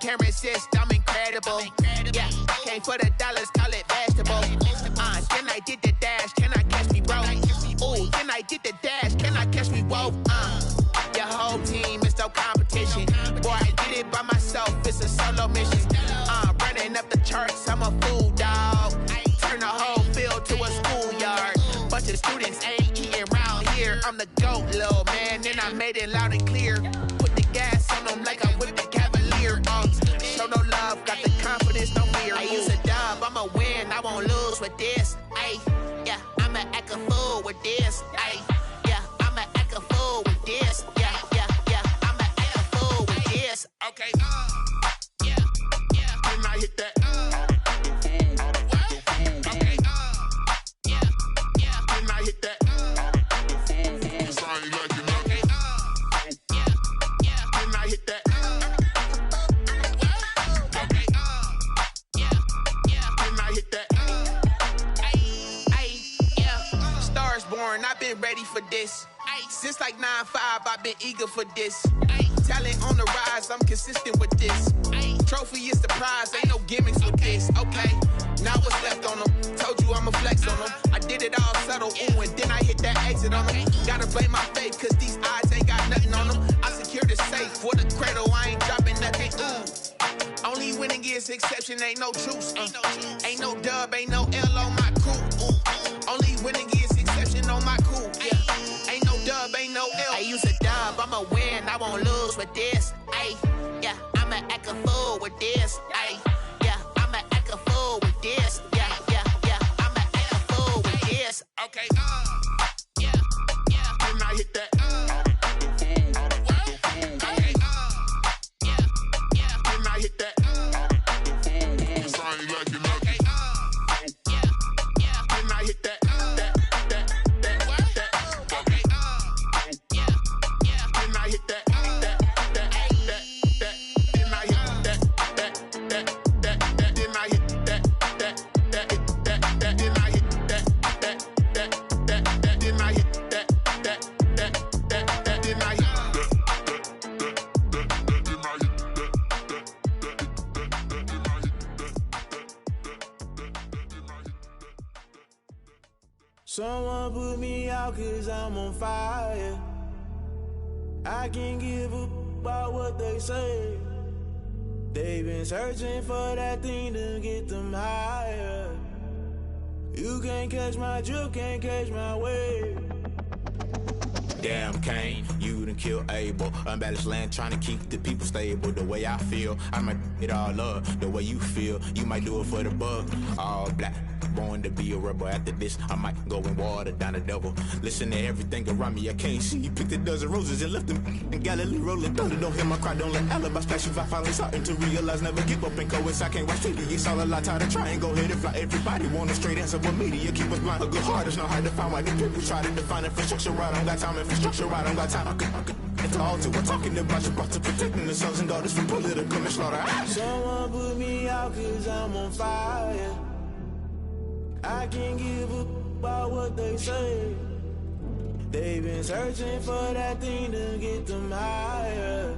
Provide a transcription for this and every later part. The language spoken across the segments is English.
camera insist I'm incredible. Yeah, came for the dollars, call it vegetable. Then I did the dash, can I catch me, bro? Ooh, then I did the dash, can I catch me, whoa? Your whole team is no competition. Boy, I did it by myself, it's a solo mission. Running up the charts, I'm a fool, dog. Turn the whole field to a schoolyard. Bunch of students ain't eating round here. I'm the GOAT, little man, and I made it loud and clear. Put the gas on them like I'm with the Cavalier. Show no love, got the confidence, no fear. I use a dub, I'ma win, I won't lose with this. Ay, yeah, I'ma act a fool with this. Ay, yeah, I'ma act a fool with this. Yeah, yeah, yeah, I'ma act a fool with this. Okay, yeah, yeah, when I hit that. Okay, yeah, yeah, when I hit that. It's I ain't like it. Okay, yeah, yeah, when I hit that. Okay, yeah, yeah, when I hit that. Ay, yeah, stars born, I've been ready for this. Since like 9-5, I've been eager for this. Talent on the rise, I'm consistent with this. Trophy is the prize, ain't no gimmicks with this. Okay, now what's left on them? Told you I'ma flex on them. I did it all subtle, ooh, and then I hit that exit on them. Gotta blame my faith, cause these odds ain't got nothing on them. I secure the safe for the cradle, I ain't dropping nothing, ooh. Only winning is exception, ain't no truce. Ain't no dub, ain't no L on my crew. Ooh. Only winning is exception on my crew. Yeah. Ain't no dub, ain't no L. I use a dub, I'ma win, I won't lose with this. Ay, yeah, I'ma act a fool with this. Ay, yeah, I'ma act a fool with this. Yeah, yeah, yeah, I'ma act a fool with this. Okay, yeah, yeah, when I hit that. Okay, yeah, yeah, when I hit that. It's I ain't like it. Okay, yeah, yeah, when I hit that. Someone put me out cause I'm on fire. I can't give up about what they say. They've been searching for that thing to get them higher. You can't catch my drift, can't catch my wave. Damn Kane, you done killed Abel. Unbalanced land trying to keep the people stable. The way I feel, I might it all up. The way you feel, you might do it for the bug. All black, born to be a rebel. After this, I might go and water down the devil. Listen to everything around me, I can't see. You picked a dozen roses and left them in Galilee rolling thunder. Don't hear my cry, don't let alibi splash you. I finally starting to realize, never give up and coincide. Can't watch TV, it's all a lot. Tired of trying, go ahead and fly. Everybody want a straight answer, but media keep us blind. A good heart is not hard to find. Why the people try to define infrastructure right? I don't got time, infrastructure right, I don't got time. It's all to we're talking about you, brought to protecting the sons and daughters from political and slaughter. Someone put me out cause I'm on fire. I can't give up about what they say. They've been searching for that thing to get them higher.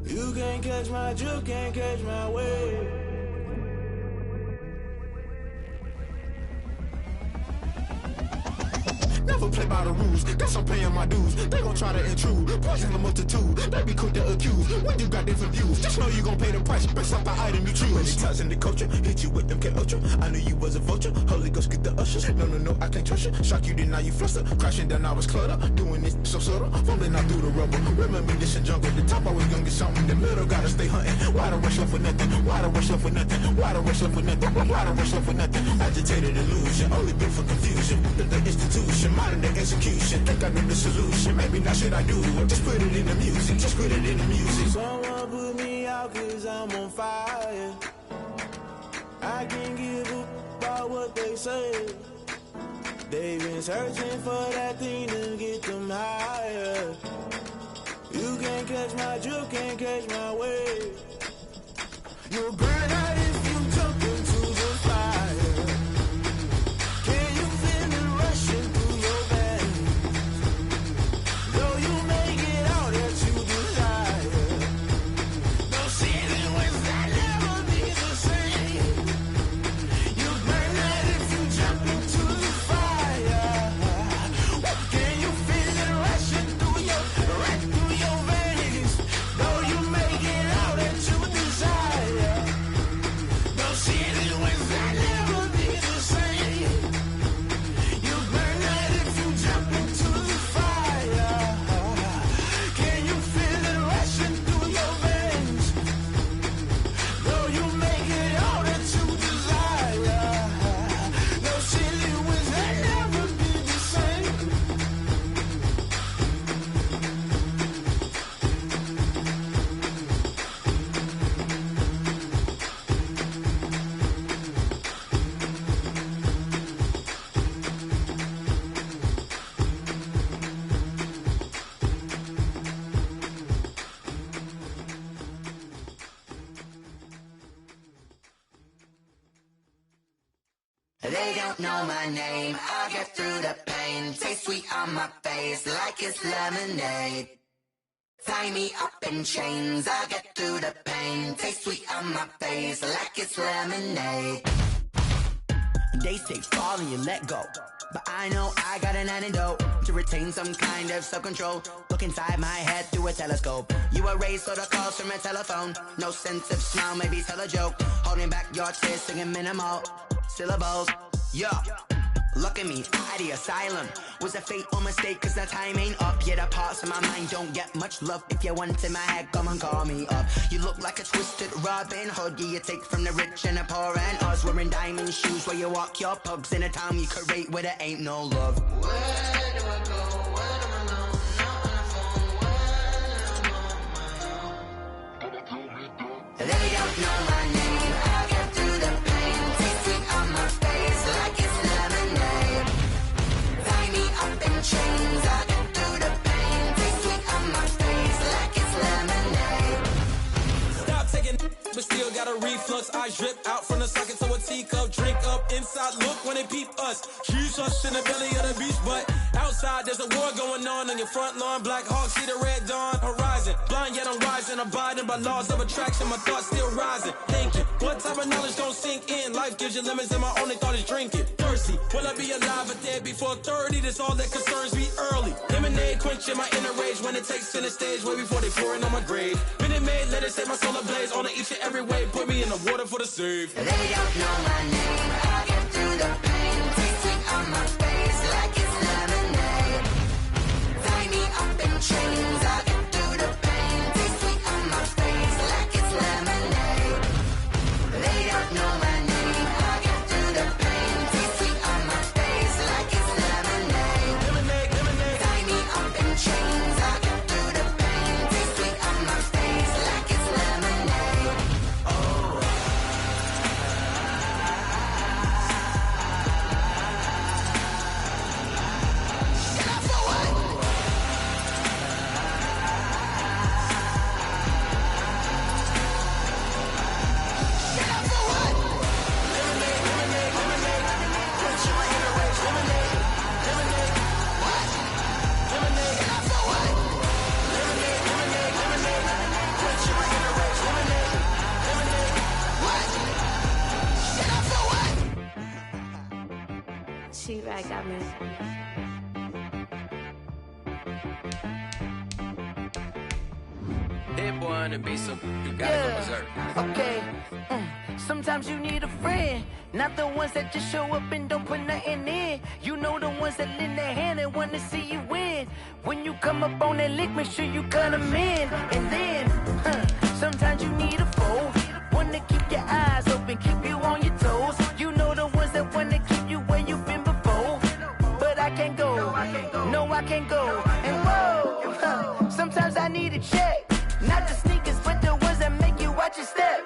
You can't catch my drift, can't catch my wave. Never play by the rules, guess I'm paying my dues. They gon' try to intrude, poison the multitude. They be quick to accuse, when you got different views. Just know you gon' pay the price, based off the item you choose. Many times in the culture, hit you with them K-Ultra. I knew you was a vulture, Holy Ghost get the ushers. No, I can't trust you. Shock you, then now you fluster. Crashing down, I was cluttered. Doing this so subtle, fumbling out through the rubble. Remember this in jungle, the top always gonna get something. The middle gotta stay hunting. Why the rush left for nothing? Why the rush left for nothing? Why the rush left for nothing? Why the rush left for nothing? Agitated illusion, only built for confusion. The institution, modern day execution. Think I knew the solution, maybe not should I do it. Just put it in the music, just put it in the music. Someone put me out cause I'm on fire. I can't give up about what they say. They've been searching for that thing to get them higher. You can't catch my drift, can't catch my wave. You'll burn out if you jump into the fire. Can you feel it rushing through your veins? Though you make it all that you desire. Don't sit and They don't know my name, I'll get through the pain. Taste sweet on my face like it's lemonade. Tie me up in chains, I'll get through the pain. Taste sweet on my face like it's lemonade. They say fall and you let go, but I know I got an antidote to retain some kind of self-control. Look inside my head through a telescope. You erase all the calls from a telephone. No sense of smile, maybe tell a joke. Holding back your tears, singing minimal syllables. Yeah, look at me, out the asylum. Was a fate or mistake, cause the time ain't up. Yet the parts of my mind don't get much love. If you want in my head, come and call me up. You look like a twisted Robin Hood. Yeah, you take from the rich and the poor and us. Wearing diamond shoes where you walk your pugs. In a town you create where there ain't no love. Where do I go? Where do I go? Not on the phone. Where am I on my own? They don't know my name. I'll get through the pain. Taste sweet on my face like it's lemonade. Tie me up in chains. I'll get through the pain. Taste sweet on my face like it's lemonade. Stop taking, but still got a reflux. I drip out from the socket to a teacup. Drink up inside, look when they peep us. Huge us in the belly of the beach, but outside there's a war going on your front lawn. Black Hawk, see the red dawn horizon. Blind yet I'm rising, abiding by laws of attraction. My thoughts still rising. Thinking, what type of knowledge don't sink in? Life gives you lemons and my only thought is drinking. Thirsty, will I be alive or dead before 30? That's all that concerns me early. Lemonade quenching my inner rage when it takes center stage way before they pour it on my grave. Minute Maid, let it set my soul ablaze on each and every way. Put me in the water for the save. They don't know my name. I'll get through the pain. Taste sweet on my face like it's lemonade. Tie me up in chains. I'll get through the pain. Taste sweet on my face like it's lemonade. They don't know my name. I'll get through the pain. Taste sweet on my face like it's lemonade. Lemonade, lemonade. Tie me up in chains. I'll get through the pain. Taste sweet on my face like it's lemonade. She right got me. Hit boy on the beat, so you gotta go berserk. Okay. Sometimes you need a friend, not the ones that just show up and don't put nothing in. You know the ones that lend their hand and want to see you win. When you come up on that lick, make sure you cut them in. And then, sometimes you need a foe, one to keep your eyes open, keep you on your toes. You know the ones that want to keep you where you've been before. But I can't go, no I can't go. And whoa, sometimes I need a check, not the sneakers, but the ones that make you watch your step.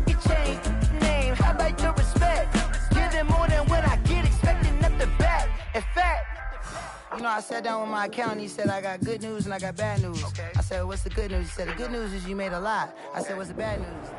You change name, how about your respect? Give them more than what I get, expecting up the back. In fact, you know, I sat down with my accountant, he said I got good news and I got bad news. Okay. I said, what's the good news? He said, the good news is you made a lot. I said, what's the bad news?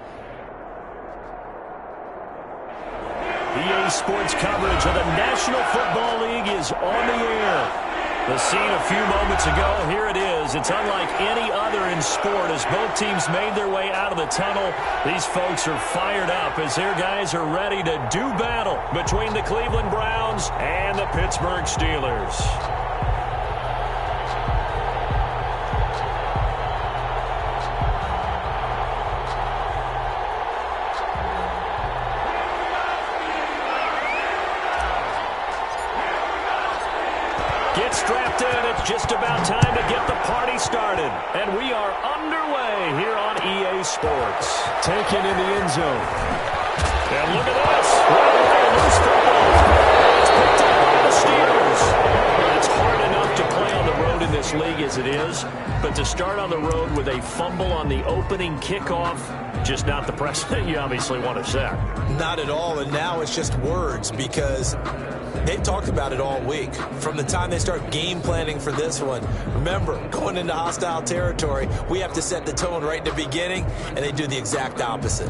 EA Sports coverage of the National Football League is on the air. The scene a few moments ago, here it is. It's unlike any other in sport as both teams made their way out of the tunnel. These folks are fired up as their guys are ready to do battle between the Cleveland Browns and the Pittsburgh Steelers. Gets strapped in. It's just about time to get the party started. And we are underway here on EA Sports. Taken in the end zone. And look at this. Right away, loose football. It's picked up by the Steelers. It's hard enough to play on the road in this league as it is, but to start on the road with a fumble on the opening kickoff, just not the precedent you obviously want to set. Not at all, and now it's just words because they've talked about it all week. From the time they start game planning for this one, remember, going into hostile territory, we have to set the tone right in the beginning, and they do the exact opposite.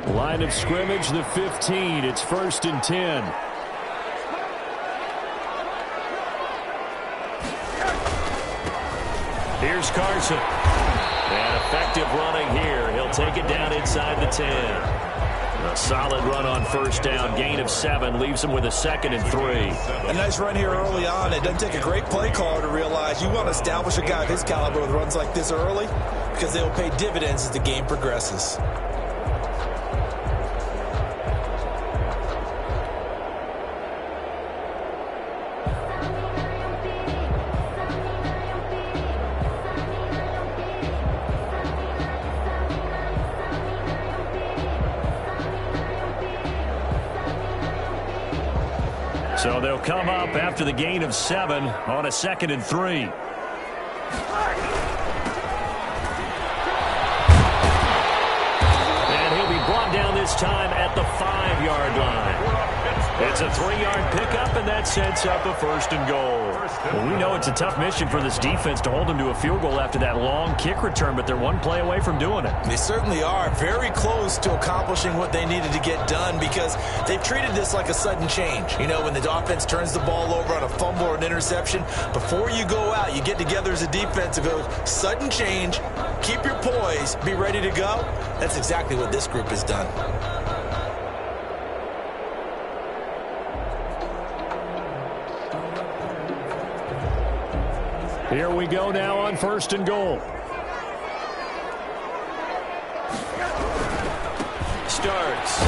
Line of scrimmage, the 15. It's 1st and 10. Here's Carson. And effective running here. He'll take it down inside the 10. A solid run on 1st down. Gain of 7 leaves him with a 2nd and 3. A nice run here early on. It doesn't take a great play caller to realize you want to establish a guy of his caliber with runs like this early because they will pay dividends as the game progresses. So they'll come up after the gain of 7 on a 2nd and 3. And he'll be brought down this time at the 5-yard line. It's a 3-yard pickup, and that sets up a 1st and goal. Well, we know it's a tough mission for this defense to hold them to a field goal after that long kick return, but they're one play away from doing it. They certainly are very close to accomplishing what they needed to get done because they've treated this like a sudden change. You know, when the offense turns the ball over on a fumble or an interception, before you go out, you get together as a defense and go, sudden change, keep your poise, be ready to go. That's exactly what this group has done. Here we go now on 1st and goal. Starts.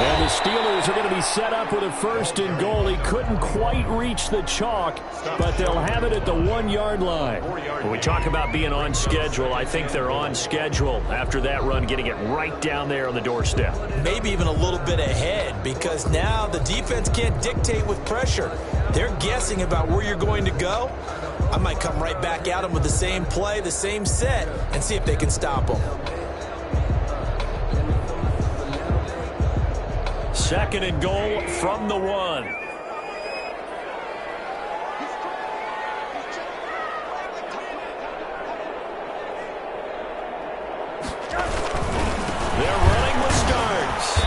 And the Steelers are going to be set up with a 1st and goal. He couldn't quite reach the chalk, but they'll have it at the 1-yard line. When we talk about being on schedule, I think they're on schedule after that run, getting it right down there on the doorstep. Maybe even a little bit ahead because now the defense can't dictate with pressure. They're guessing about where you're going to go. I might come right back at them with the same play, the same set, and see if they can stop them. 2nd and goal from the 1. They're running with Starks.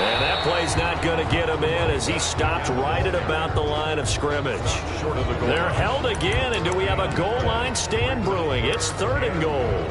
And that play's not going to get him in as he stopped right at about the line of scrimmage. They're held again, and do we have a goal line stand brewing? It's 3rd and goal.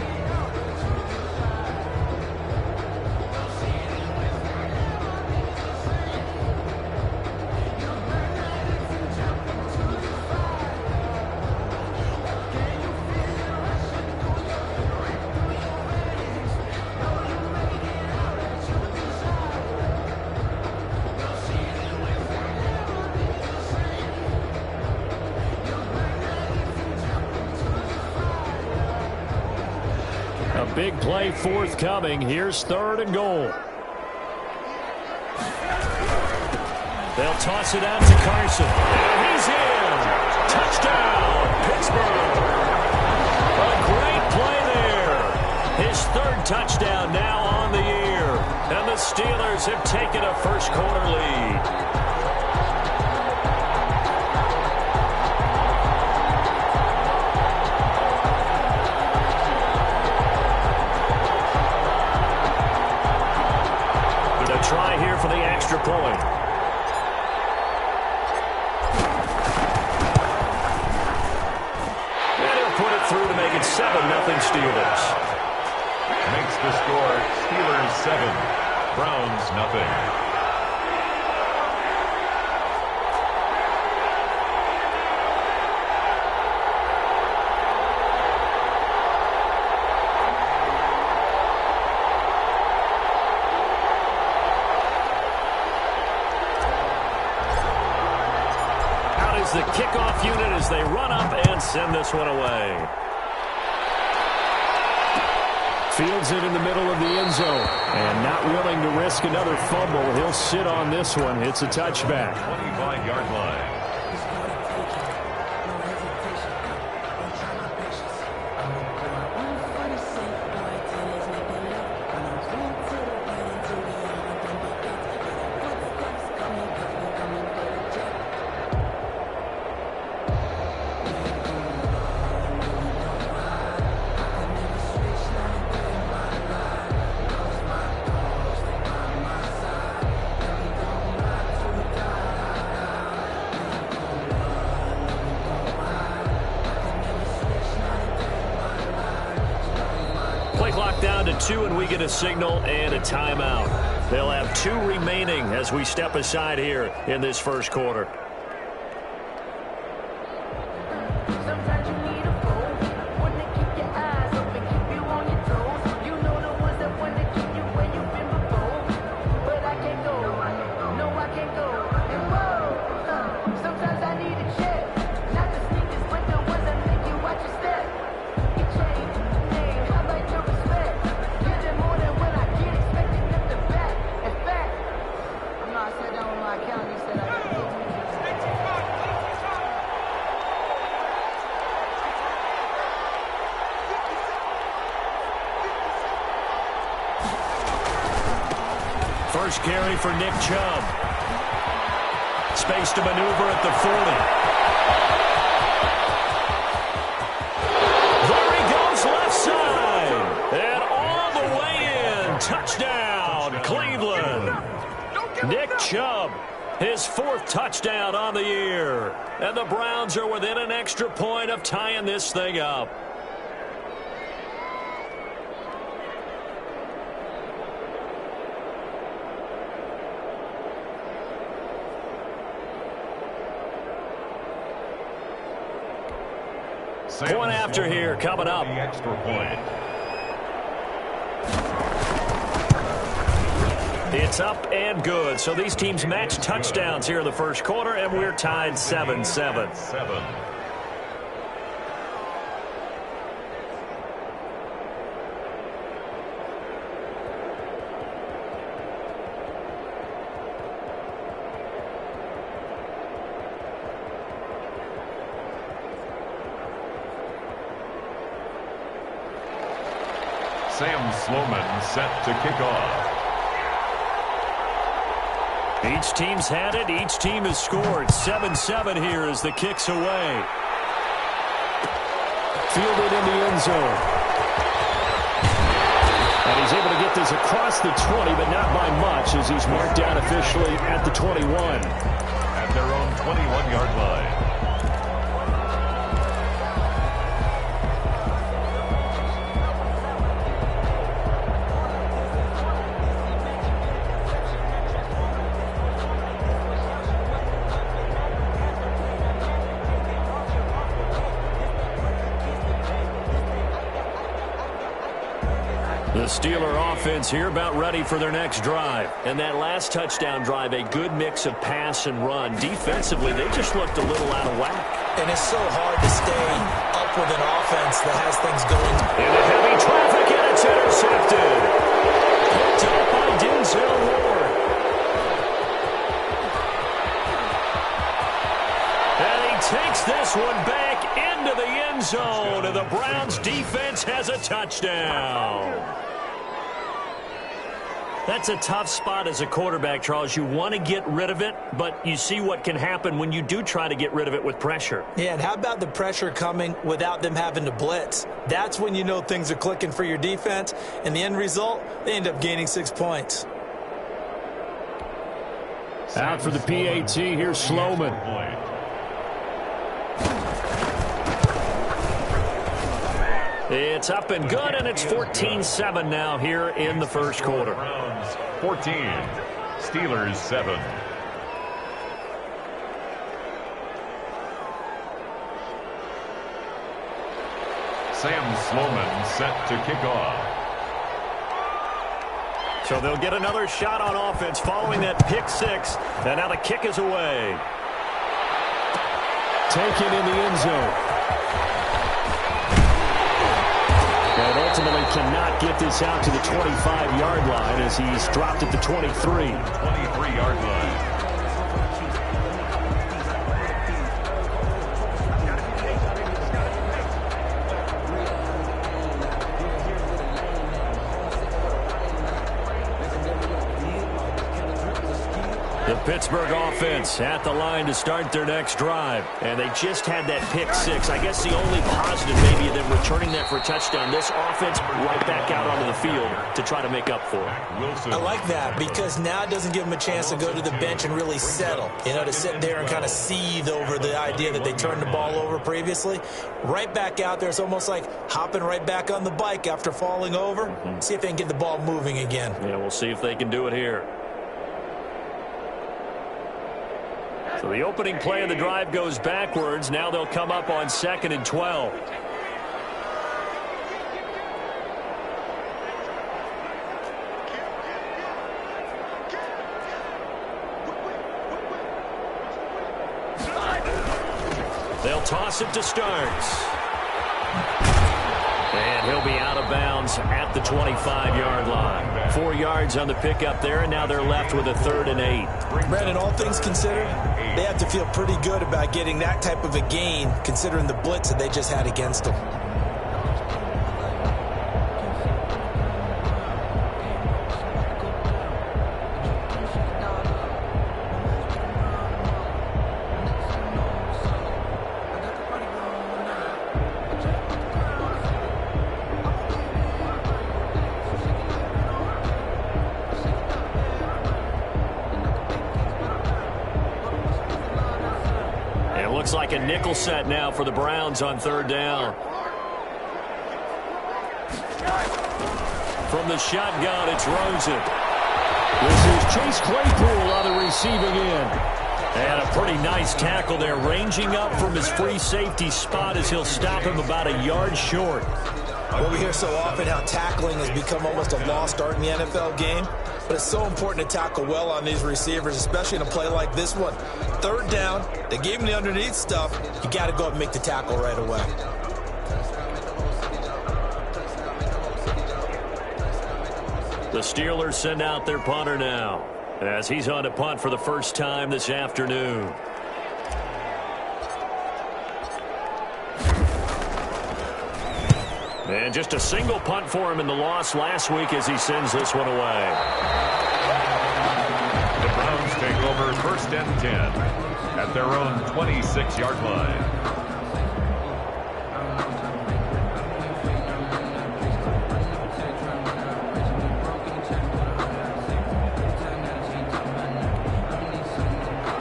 Big play forthcoming. Here's 3rd and goal. They'll toss it out to Carson. And he's in. Touchdown, Pittsburgh. A great play there. His 3rd touchdown now on the year. And the Steelers have taken a first-quarter lead. Try here for the extra point. And he'll put it through to make it 7-0 Steelers. Makes the score Steelers 7, Browns nothing. The kickoff unit as they run up and send this one away. Fields it in the middle of the end zone. And not willing to risk another fumble. He'll sit on this one. It's a touchback. 25-yard line. back down to 2, and we get a signal and a timeout. They'll have 2 remaining as we step aside here in this first quarter. First carry for Nick Chubb. Space to maneuver at the 40. There he goes left side. And all the way in. Touchdown, Cleveland. Nick Chubb, his 4th touchdown on the year. And the Browns are within an extra point of tying this thing up. Point after here coming up. The extra point. It's up and good. So these teams match touchdowns here in the first quarter, and we're tied 7-7. Sam Sloman set to kick off. Each team's had it. Each team has scored. 7-7 here as the kick's away. Fielded in the end zone. And he's able to get this across the 20, but not by much as he's marked down officially at the 21. At their own 21-yard line. The Steeler offense here about ready for their next drive. And that last touchdown drive, a good mix of pass and run. Defensively, they just looked a little out of whack. And it's so hard to stay up with an offense that has things going. Into heavy traffic, and it's intercepted. Picked up by Denzel Ward. And he takes this one back into the end zone, and the Browns defense has a touchdown. That's a tough spot as a quarterback, Charles. You want to get rid of it, but you see what can happen when you do try to get rid of it with pressure. Yeah, and how about the pressure coming without them having to blitz? That's when you know things are clicking for your defense, and the end result, they end up gaining 6 points. Out for the PAT, here's Sloman. It's up and good, and it's 14-7 now here in the first quarter. 14, Steelers 7. Sam Sloman set to kick off. So they'll get another shot on offense following that pick six, and now the kick is away. Taken in the end zone. And ultimately cannot get this out to the 25-yard line as he's dropped at the 23. 23-yard line. The Pittsburgh offense at the line to start their next drive. And they just had that pick six. I guess the only positive maybe of them returning that for a touchdown. This offense right back out onto the field to try to make up for it. I like that because now it doesn't give them a chance to go to the bench and really settle. You know, to sit there and kind of seethe over the idea that they turned the ball over previously. Right back out there. It's almost like hopping right back on the bike after falling over. See if they can get the ball moving again. Yeah, we'll see if they can do it here. So the opening play of the drive goes backwards. Now they'll come up on 2nd and 12. They'll toss it to Starks. And he'll be out of bounds at the 25-yard line. 4 yards on the pickup there, and now they're left with a 3rd and 8. Brandon, all things considered, they have to feel pretty good about getting that type of a gain, considering the blitz that they just had against them. Looks like a nickel set now for the Browns on 3rd down. From the shotgun, it's Rosen. This is Chase Claypool on the receiving end. And a pretty nice tackle there, ranging up from his free safety spot as he'll stop him about a yard short. Well, we hear so often how tackling has become almost a lost art in the NFL game. But it's so important to tackle well on these receivers, especially in a play like this one. 3rd down, they gave him the underneath stuff. You got to go up and make the tackle right away. The Steelers send out their punter now, as he's on to punt for the first time this afternoon. And just a single punt for him in the loss last week as he sends this one away. The Browns take over 1st and 10 at their own 26-yard line.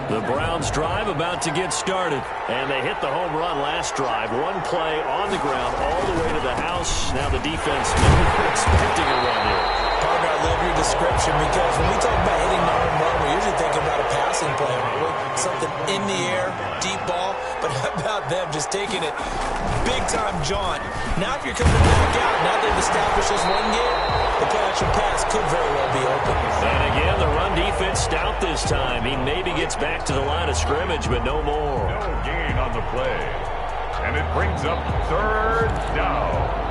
The Browns drive about to get started, and they hit the home run last drive. One play on the ground all the way to the house. Now the defense expecting a run here. Partner, I love your description because when we talk about hitting the home run, we're usually thinking about a passing play. Something in the air, deep ball, but how about them just taking it big-time jaunt. Now if you're coming back out, now they've established this one game, the play-action pass could very well be open. And again, the run defense stout this time. He maybe gets back to the line of scrimmage, but no more. No gain on the play. And it brings up 3rd down.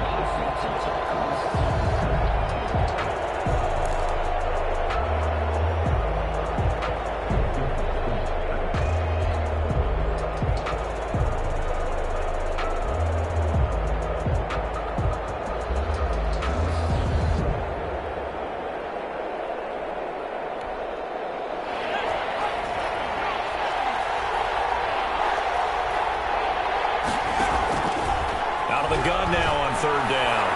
Gun now on 3rd down.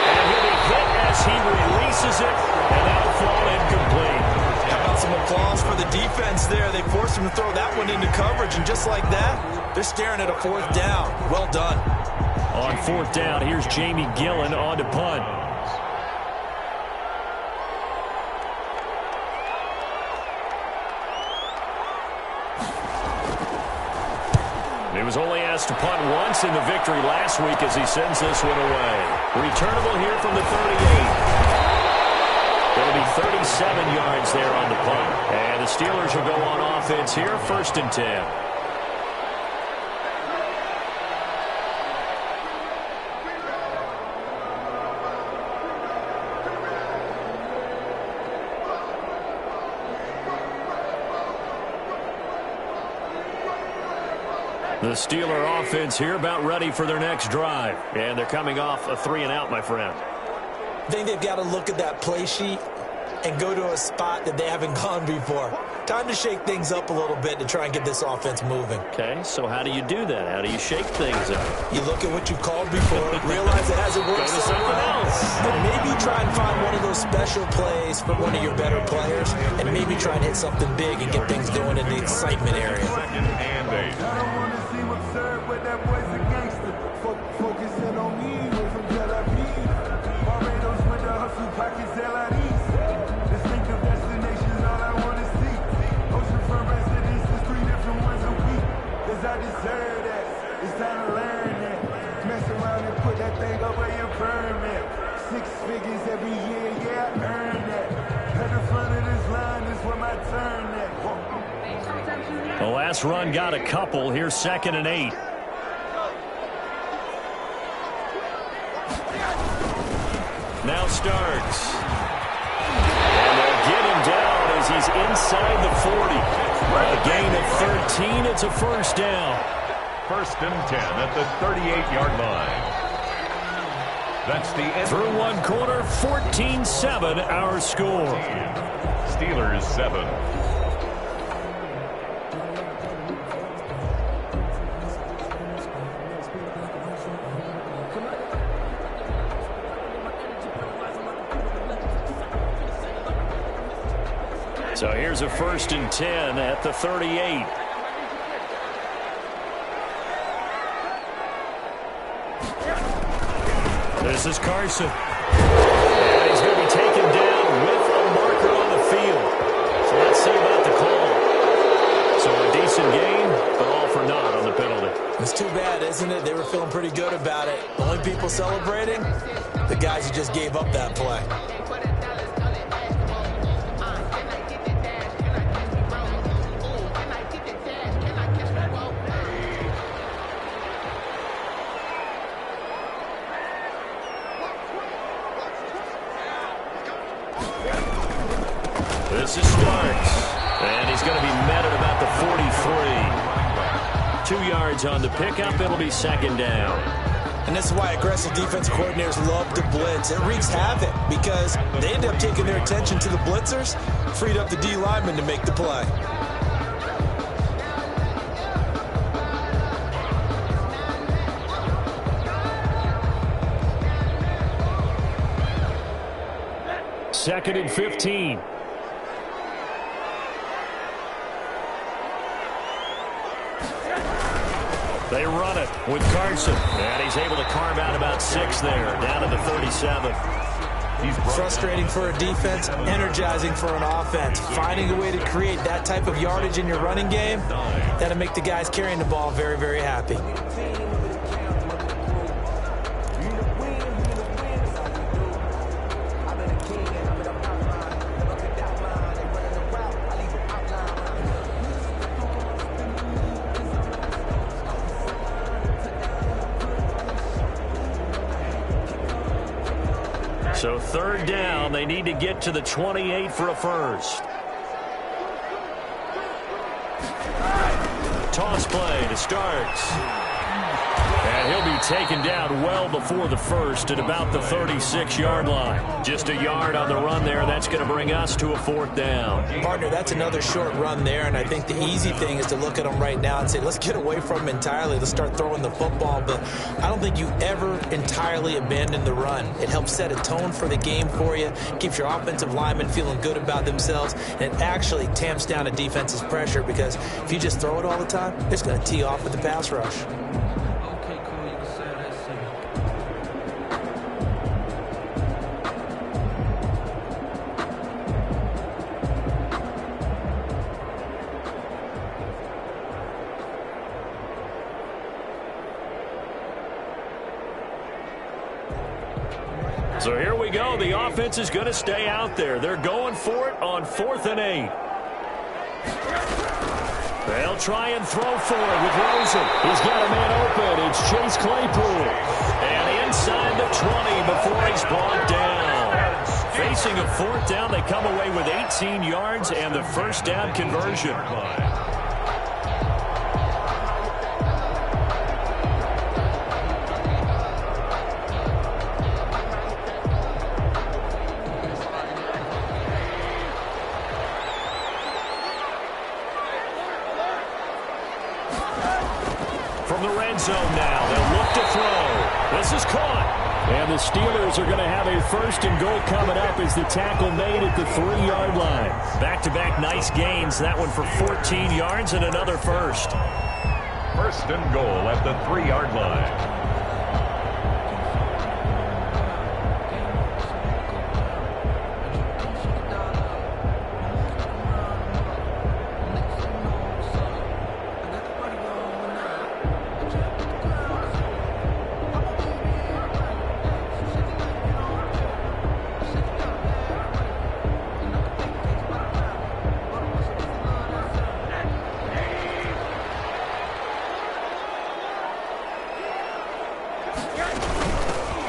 And he'll be hit as he releases it, and that'll fall incomplete. How about some applause for the defense there? They forced him to throw that one into coverage, and just like that, they're staring at a 4th down. Well done. On 4th down, here's Jamie Gillen on to punt. He was only asked to punt once in the victory last week as he sends this one away. Returnable here from the 38. It'll be 37 yards there on the punt. And the Steelers will go on offense here, 1st and 10. The Steeler offense here about ready for their next drive. And they're coming off a 3-and-out, my friend. I think they've got to look at that play sheet and go to a spot that they haven't gone before. Time to shake things up a little bit to try and get this offense moving. Okay, so how do you do that? How do you shake things up? You look at what you've called before, realize it hasn't worked Go to so something well. else. and maybe try and find one of those special plays for one of your better players, and maybe try and hit something big and get things going in the excitement area. Second and 8. I don't want to see what's served, but that boy's a gangster. Focusing on me, way from Tel Aviv. Barbados with the hustle, pockets LIDs. Distinctive destinations, all I want to see. Oceanfront residences, 3 different ones a week. Cause I deserve that, it's time to learn that. Mess around and put that thing up where your permit. 6 figures every year, yeah, I earned that. At the front of this line, this where my turn at. The last run got a couple. Here's 2nd and 8. Now Starks. And they'll get him down as he's inside the 40. A gain of 13. It's a first down. 1st and 10 at the 38-yard line. That's the end. Through one quarter, 14-7 our score. Steelers 7. So here's a 1st and 10 at the 38. This is Carson. And he's going to be taken down with a marker on the field. So let's see about the call. So a decent game, but all for naught on the penalty. It's too bad, isn't it? They were feeling pretty good about it. The only people celebrating, the guys who just gave up that play. This is Starks, and he's going to be met at about the 43. 2 yards on the pickup. It'll be 2nd down. And this is why aggressive defensive coordinators love to blitz. It wreaks havoc because they end up taking their attention to the blitzers, freed up the D lineman to make the play. Second and 15. They run it with Carson, and he's able to carve out about 6 there, down to the 37. Frustrating for a defense, energizing for an offense. Finding a way to create that type of yardage in your running game, that'll make the guys carrying the ball very, very happy. So 3rd down, they need to get to the 28 for a first. Toss play to Starks. And he'll be taken down well before the first at about the 36-yard line. Just a yard on the run there. That's going to bring us to a 4th down. Partner, that's another short run there, and I think the easy thing is to look at them right now and say, let's get away from them entirely. Let's start throwing the football, but I don't think you ever entirely abandon the run. It helps set a tone for the game for you, keeps your offensive linemen feeling good about themselves, and it actually tamps down a defense's pressure because if you just throw it all the time, it's going to tee off with the pass rush. So here we go. The offense is going to stay out there. They're going for it on 4th and 8. They'll try and throw for it with Rosen. He's got a man open. It's Chase Claypool. And inside the 20 before he's brought down. Facing a 4th down, they come away with 18 yards and the first down conversion. From the red zone now, they'll look to throw. This is caught. And the Steelers are going to have a 1st and goal coming up as the tackle made at the 3-yard line. Back-to-back nice gains. That one for 14 yards and another first. 1st and goal at the 3-yard line.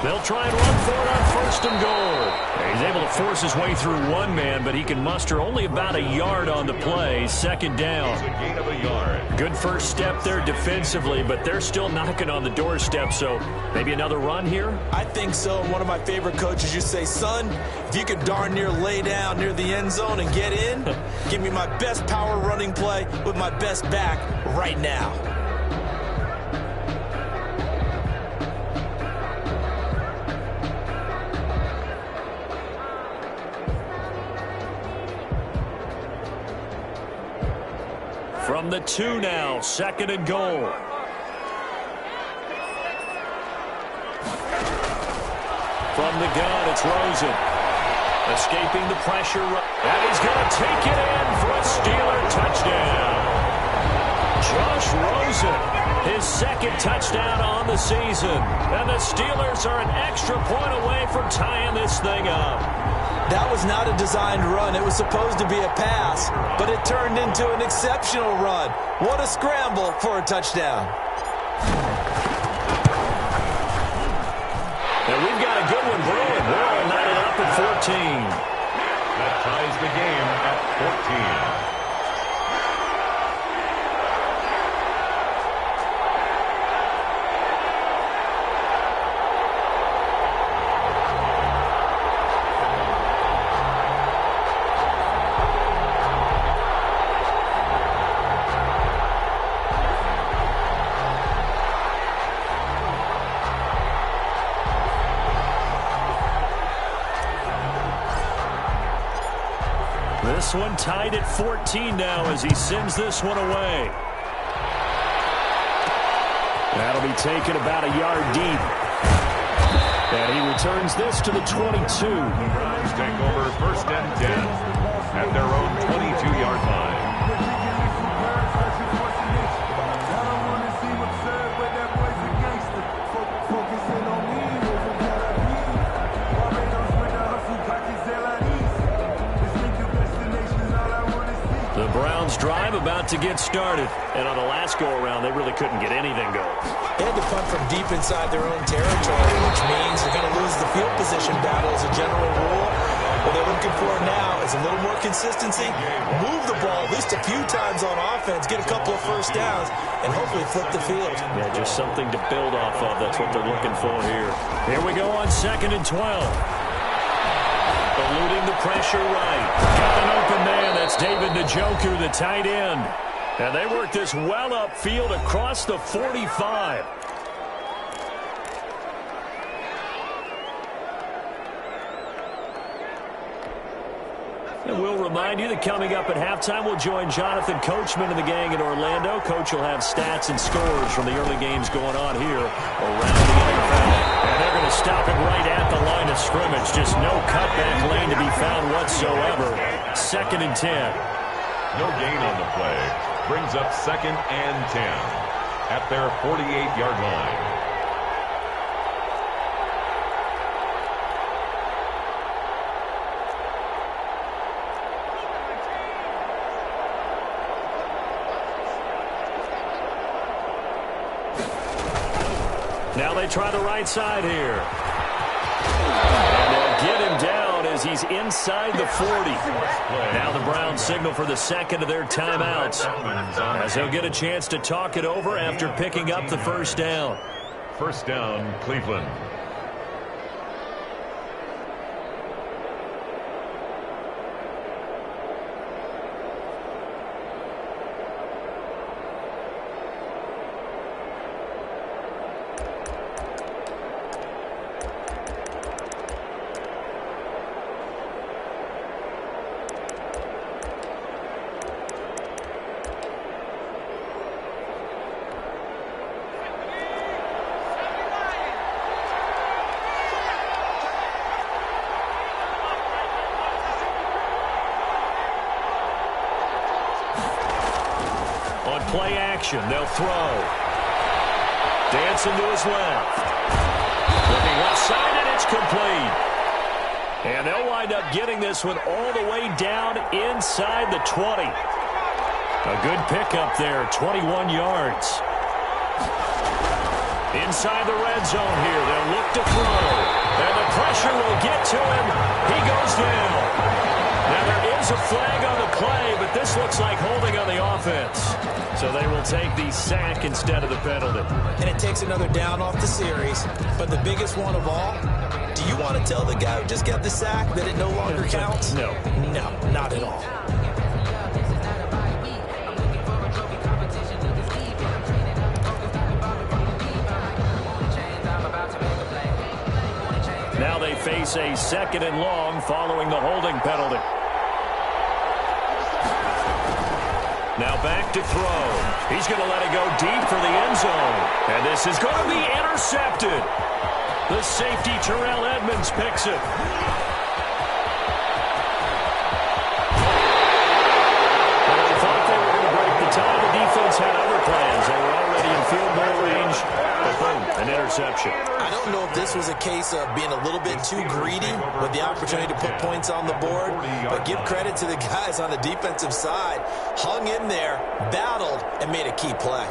They'll try and run for it on 1st and goal. He's able to force his way through one man, but he can muster only about a yard on the play. 2nd down. A gain of a yard. Good first step there defensively, but they're still knocking on the doorstep, so maybe another run here? I think so. One of my favorite coaches used to say, son, if you could darn near lay down near the end zone and get in, give me my best power running play with my best back right now. From the 2 now, 2nd and goal. From the gun, it's Rosen. Escaping the pressure. And he's going to take it in for a Steeler touchdown. Josh Rosen, his 2nd touchdown on the season. And the Steelers are an extra point away from tying this thing up. That was not a designed run. It was supposed to be a pass, but it turned into an exceptional run. What a scramble for a touchdown. And we've got a good one brewing. We're all knotted up at 14. That ties the game at 14. This one tied at 14 now as he sends this one away. That'll be taken about a yard deep. And he returns this to the 22. The Browns take over 1st and 10 at their own 22-yard line. The Browns drive about to get started. And on the last go-around, they really couldn't get anything going. They had to punt from deep inside their own territory, which means they're going to lose the field position battle as a general rule. What they're looking for now is a little more consistency, move the ball at least a few times on offense, get a couple of 1st downs, and hopefully flip the field. Yeah, just something to build off of. That's what they're looking for here. Here we go on 2nd and 12. Eluding the pressure right. Got an open man. That's David Njoku, the tight end. And they work this well upfield across the 45. And we'll remind you that coming up at halftime, we'll join Jonathan Coachman and the gang in Orlando. Coach will have stats and scores from the early games going on here around the NFL. And they're going to stop it right at the line of scrimmage. Just no cutback lane to be found whatsoever. 2nd and 10. No gain on the play. Brings up 2nd and 10 at their 48-yard line. Now they try the right side here. And they'll get him down as he's inside the 40. Now the Browns signal for the 2nd of their timeouts, as they'll get a chance to talk it over after picking up the 1st down. 1st down, Cleveland. play action. They'll throw. Dancing to his left. Looking left side, and it's complete. And they'll wind up getting this one all the way down inside the 20. A good pickup there, 21 yards. Inside the red zone here, they'll look to throw. And the pressure will get to him. He goes down. Now there is a flag on the play, but this looks like holding on the offense. So they will take the sack instead of the penalty. And it takes another down off the series. But the biggest one of all, do you want to tell the guy who just got the sack that it no longer counts? No. No, not at all. Now they face a 2nd and long following the holding penalty. Now back to throw. He's going to let it go deep for the end zone. And this is going to be intercepted. The safety, Terrell Edmonds, picks it. Well, they thought they were going to break the tie. The defense had other plans. They were already in field goal range. But boom, an interception. I don't know if this was a case of being a little bit too greedy with the opportunity to put points on the board, but give credit to the guys on the defensive side. Hung in there, battled, and made a key play.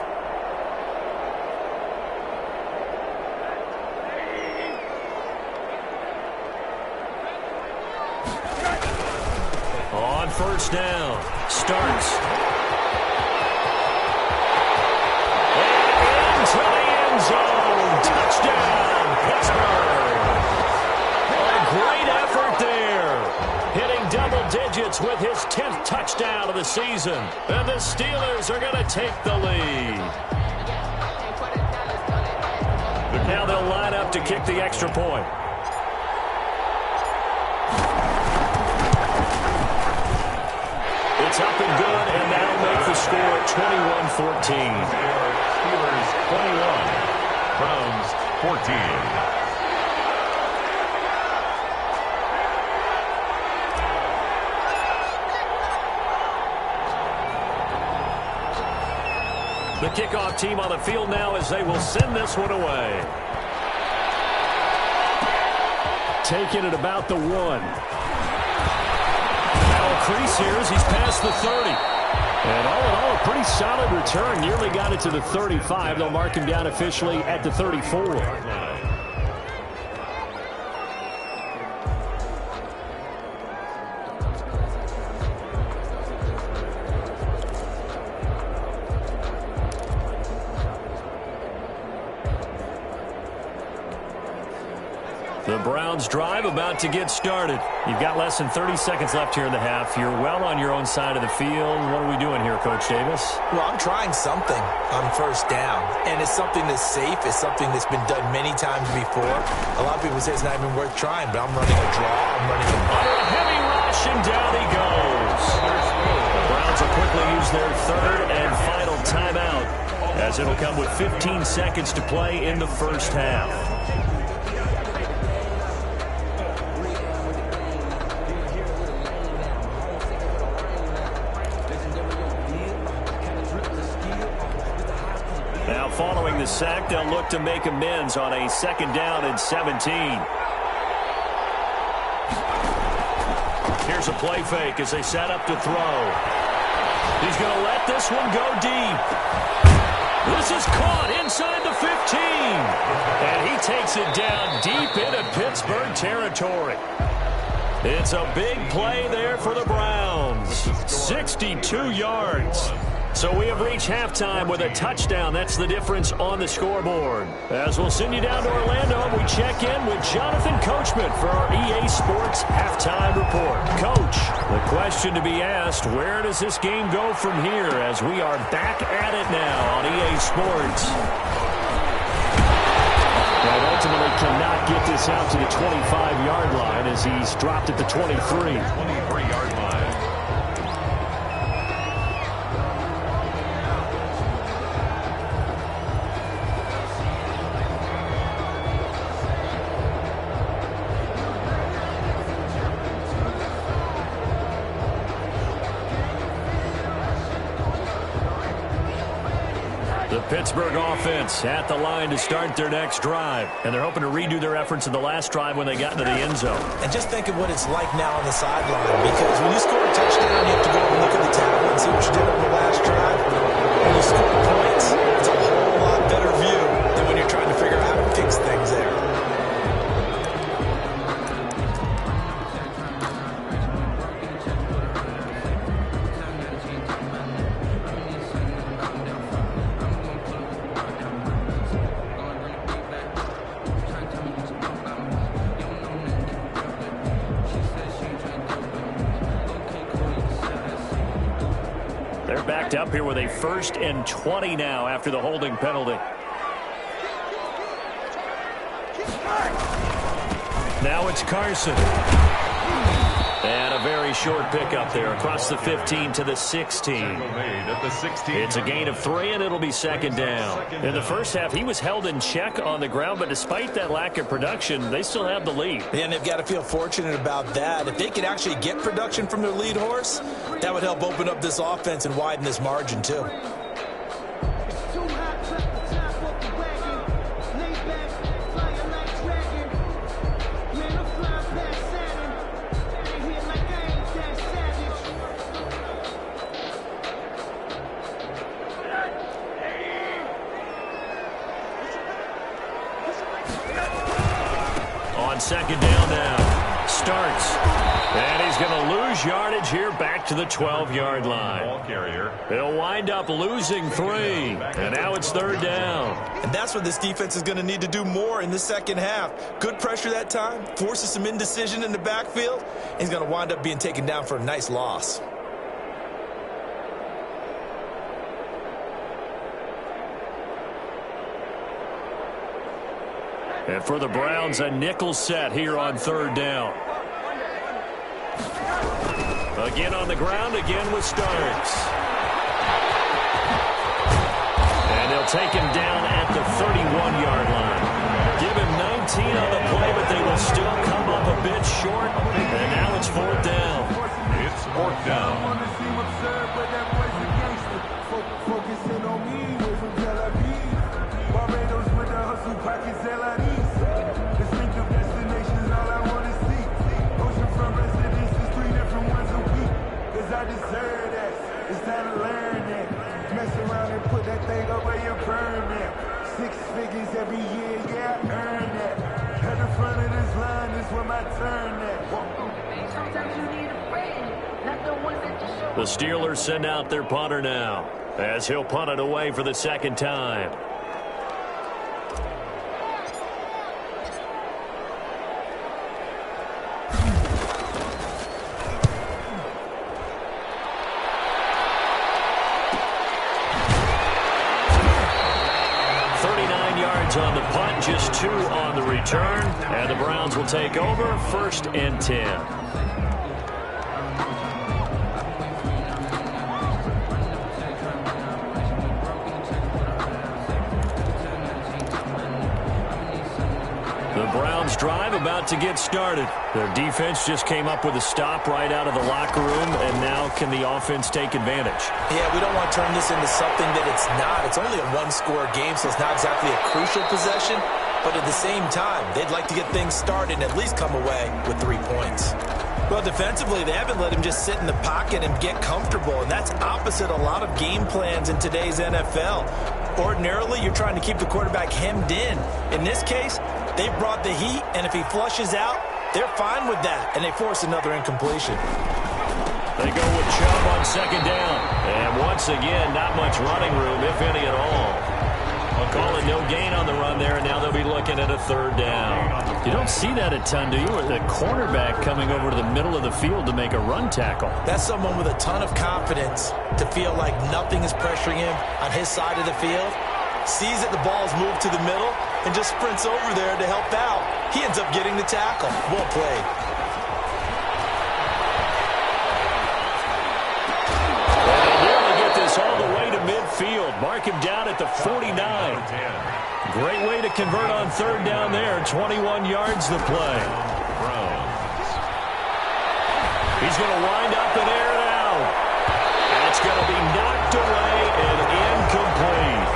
On first down, starts. And into the end zone. Touchdown, Pittsburgh. A great effort there. Hitting double digits with his 10th touchdown of the season. And the Steelers are going to take the lead. Now they'll line up to kick the extra point. It's up and good, and that'll make the score 21-14. Steelers 21, Browns 14. The kickoff team on the field now as they will send this one away. Taking it about the 1. Crease here as he's past the 30. And all in all, a pretty solid return. Nearly got it to the 35. They'll mark him down officially at the 34. The Browns drive about to get started. You've got less than 30 seconds left here in the half. You're well on your own side of the field. What are we doing here, Coach Davis? Well, I'm trying something on first down, and it's something that's safe. It's something that's been done many times before. A lot of people say it's not even worth trying, but I'm running a draw. I'm running a under a heavy rush, and down he goes. The Browns will quickly use their 3rd and final timeout, as it'll come with 15 seconds to play in the first half. Following the sack, they'll look to make amends on a 2nd down and 17. Here's a play fake as they set up to throw. He's going to let this one go deep. This is caught inside the 15. And he takes it down deep into Pittsburgh territory. It's a big play there for the Browns. 62 yards. So we have reached halftime with a touchdown. That's the difference on the scoreboard. As we'll send you down to Orlando, we check in with Jonathan Coachman for our EA Sports Halftime Report. Coach, the question to be asked, where does this game go from here as we are back at it now on EA Sports? But ultimately cannot get this out to the 25-yard line as he's dropped at the 23. 23-yard line. The Pittsburgh offense at the line to start their next drive. And they're hoping to redo their efforts in the last drive when they got into the end zone. And just think of what it's like now on the sideline. Because when you score a touchdown, you have to go and look at the tablet and see what you did on the last drive. When you score points, it's a whole lot better view than when you're trying to figure out how to fix things there. They're backed up here with a 1st and 20 now after the holding penalty. Now it's Carson. And a very short pickup there across the 15 to the 16. It's a gain of 3, and it'll be 2nd down. In the first half, he was held in check on the ground, but despite that lack of production, they still have the lead. And they've got to feel fortunate about that. If they could actually get production from their lead horse, that would help open up this offense and widen this margin, too. On 2nd down now. Starts. And he's going to lose yardage here back to the 12-yard line. Ball carrier. He'll wind up losing 3. And now it's 3rd down. And that's what this defense is going to need to do more in the second half. Good pressure that time. Forces some indecision in the backfield. And he's going to wind up being taken down for a nice loss. And for the Browns, a nickel set here on 3rd down. Again on the ground, again with Starks. And they'll take him down at the 31-yard line. Give him 19 on the play, but they will still come up a bit short. And now it's 4th down. It's 4th down. Focusing on me, we're from Tel Aviv. Barbados with the hustle, pockets LIDs. Distinctive destinations, all I want to see. Oceanfront residences, 3 different ones a week. Cause I deserve that, it's time to learn that. Mess around and put that thing up where you burn that. 6 figures every year, yeah, I earn that. At the front of this line is where my turn at. Sometimes you need a friend, not the one that you show. The Steelers send out their punter now, as he'll punt it away for the 2nd time. On the punt, just 2 on the return, and the Browns will take over 1st and 10. The Browns drive about to get started. Their defense just came up with a stop right out of the locker room, and now can the offense take advantage? Yeah, we don't want to turn this into something that it's not. It's only a 1-score game, so it's not exactly a crucial possession. But at the same time, they'd like to get things started and at least come away with 3 points. Well, defensively, they haven't let him just sit in the pocket and get comfortable, and that's opposite a lot of game plans in today's NFL. Ordinarily, you're trying to keep the quarterback hemmed in. In this case, they brought the heat, and if he flushes out, they're fine with that, and they force another incompletion. They go with Chubb on 2nd down. And once again, not much running room, if any at all. I'll call it no gain on the run there, and now they'll be looking at a 3rd down. You don't see that a ton, do you? Or the cornerback coming over to the middle of the field to make a run tackle. That's someone with a ton of confidence to feel like nothing is pressuring him on his side of the field. Sees that the ball's moved to the middle and just sprints over there to help out. He ends up getting the tackle. Well played. And they nearly get this all the way to midfield. Mark him down at the 49. Great way to convert on 3rd down there. 21 yards to play. He's going to wind up and air it out. That's going to be knocked away and incomplete.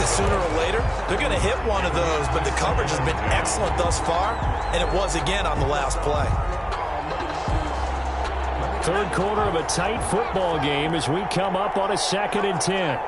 that sooner or later, they're going to hit one of those, but the coverage has been excellent thus far, and it was again on the last play. Third quarter of a tight football game as we come up on a 2nd and 10.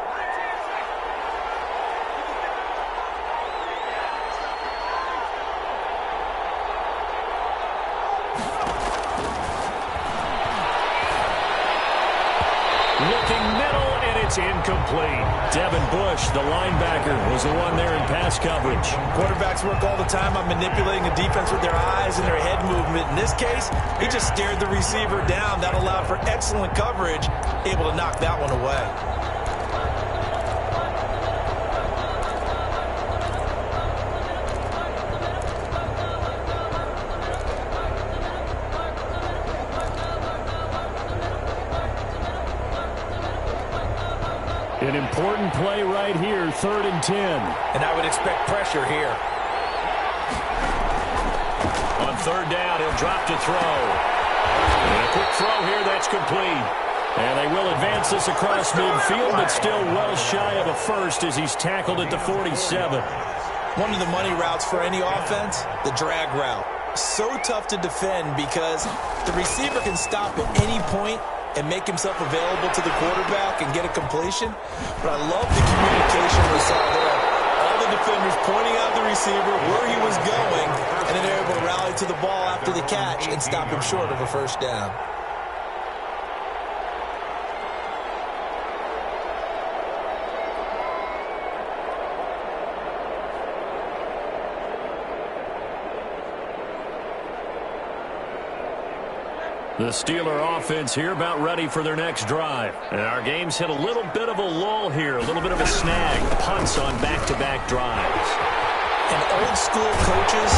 Incomplete. Devin Bush, the linebacker, was the one there in pass coverage. Quarterbacks work all the time on manipulating the defense with their eyes and their head movement. In this case, he just stared the receiver down. That allowed for excellent coverage, able to knock that one away. An important play right here, 3rd and 10. And I would expect pressure here. On 3rd down, he'll drop to throw. And a quick throw here, that's complete. And they will advance this across midfield, but still well shy of a first as he's tackled at the 47. One of the money routes for any offense, the drag route. So tough to defend because the receiver can stop at any point and make himself available to the quarterback and get a completion. But I love the communication we saw there. All the defenders pointing out the receiver where he was going, and then they're able to rally to the ball after the catch and stop him short of a first down. The Steeler offense here about ready for their next drive. And our game's hit a little bit of a lull here, a little bit of a snag. Punts on back-to-back drives. And old-school coaches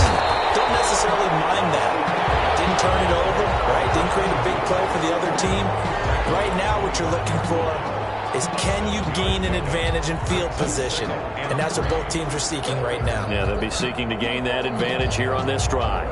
don't necessarily mind that. Didn't turn it over, right? Didn't create a big play for the other team. Right now what you're looking for is can you gain an advantage in field position? And that's what both teams are seeking right now. Yeah, they'll be seeking to gain that advantage here on this drive.